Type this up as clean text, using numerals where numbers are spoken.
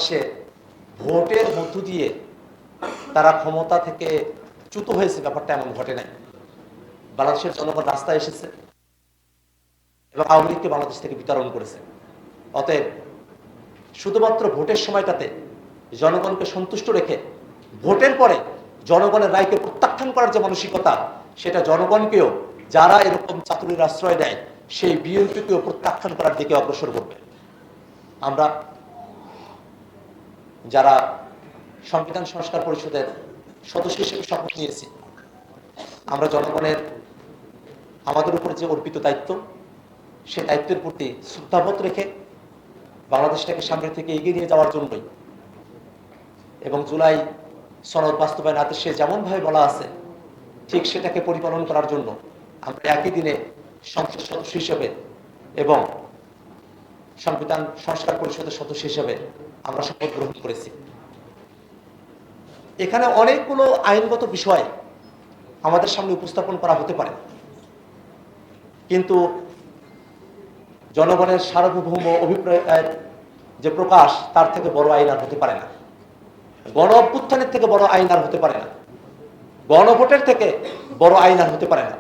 বাংলাদেশে ভোটের মধ্য দিয়ে তারা ক্ষমতা থেকে চ্যুত হয়েছে, ব্যাপারটা এমন ঘটে নাই। বাংলাদেশের জনগণ রাস্তায় এসেছে এবং আওয়ামী লীগকে বাংলাদেশ থেকে বিতরণ করেছে। অতএব শুধুমাত্র ভোটের সময়টাতে জনগণকে সন্তুষ্ট রেখে ভোটের পরে জনগণের রায়কে প্রত্যাখ্যান করার যে মানসিকতা, সেটা জনগণকেও, যারা এরকম চাতুরীর আশ্রয় দেয় সেই বিএনপিকেও প্রত্যাখ্যান করার দিকে অগ্রসর করবে। আমরা যারা সংবিধান সংস্কার পরিষদের সদস্য হিসেবে শপথ নিয়েছি, আমরা জনগণের আমাদের উপরে যে অর্পিত দায়িত্ব, সেই দায়িত্বের প্রতি শ্রদ্ধাবোধ রেখে বাংলাদেশটাকে সামনে থেকে এগিয়ে নিয়ে যাওয়ার জন্যই এবং জুলাই সনদ বাস্তবায়ন আদেশে যেমনভাবে বলা আছে ঠিক সেটাকে পরিপালন করার জন্য আমরা একই দিনে সংসদ সদস্য হিসেবে এবং সংবিধান সংস্কার পরিষদের সদস্য হিসেবে আমরা শপথ গ্রহণ করেছি। এখানে অনেকগুলো আইনগত বিষয় আমাদের সামনে উপস্থাপন করা হতে পারে, কিন্তু জনগণের সার্বভৌম অভিপ্রায়ের যে প্রকাশ, তার থেকে বড় আইন আর হতে পারে না। গণ অভ্যুত্থানের থেকে বড় আইন আর হতে পারে না। গণভোটের থেকে বড় আইন আর হতে পারে না।